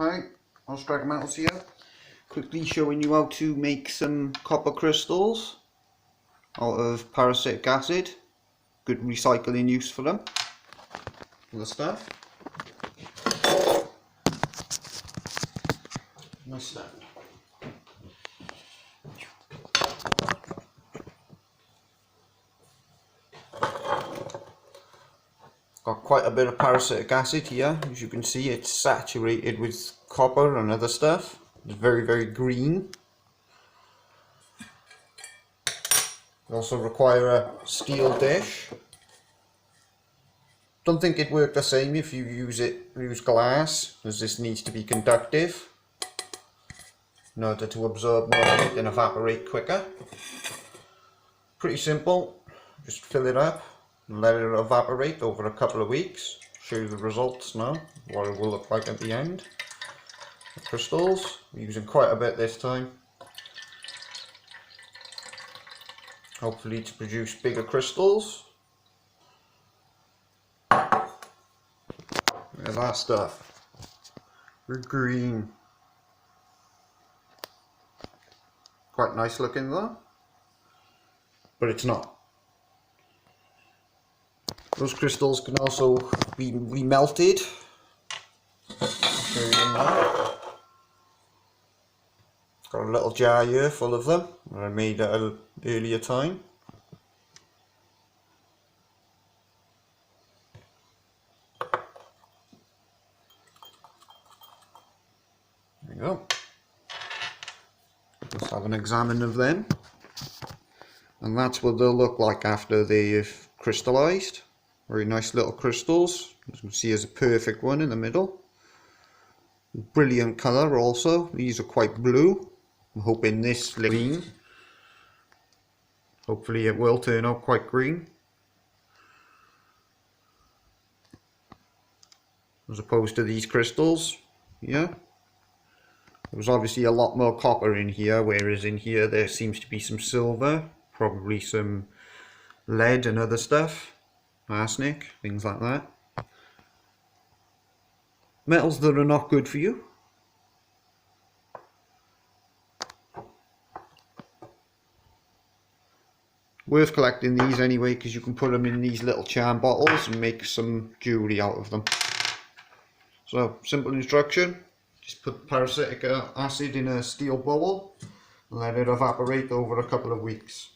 Hi, Welsh Metals here. Quickly showing you how to make some copper crystals out of Paracetic Acid. Good recycling use for them. The stuff. Nice stuff. Got quite a bit of Paracetic Acid here. As you can see, it's saturated with copper and other stuff. It's very, very green. You also require a steel dish. Don't think it'd work the same if you use glass, as this needs to be conductive in order to absorb more heat and evaporate quicker. Pretty simple. Just fill it up and let it evaporate over a couple of weeks. Show you the results now, what it will look like at the end. The crystals, we're using quite a bit this time. Hopefully to produce bigger crystals. Look at that stuff. They're green. Quite nice looking though. But it's not. Those crystals can also be remelted. Show you them now. Got a little jar here full of them that I made at an earlier time. There you go. Let's have an examine of them. And that's what they'll look like after they've crystallized. Very nice little crystals. As you can see, there's a perfect one in the middle. Brilliant colour also. These are quite blue. I'm hoping this green. Hopefully it will turn out quite green, as opposed to these crystals. Yeah. There's obviously a lot more copper in here, whereas in here there seems to be some silver, probably some lead and other stuff, arsenic, things like that. Metals that are not good for you. Worth collecting these anyway, because you can put them in these little charm bottles and make some jewellery out of them. So, simple instruction. Just put Paracetic Acid in a steel bowl and let it evaporate over a couple of weeks.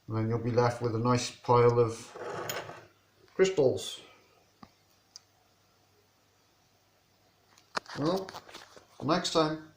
And then you'll be left with a nice pile of crystals. Well, next time.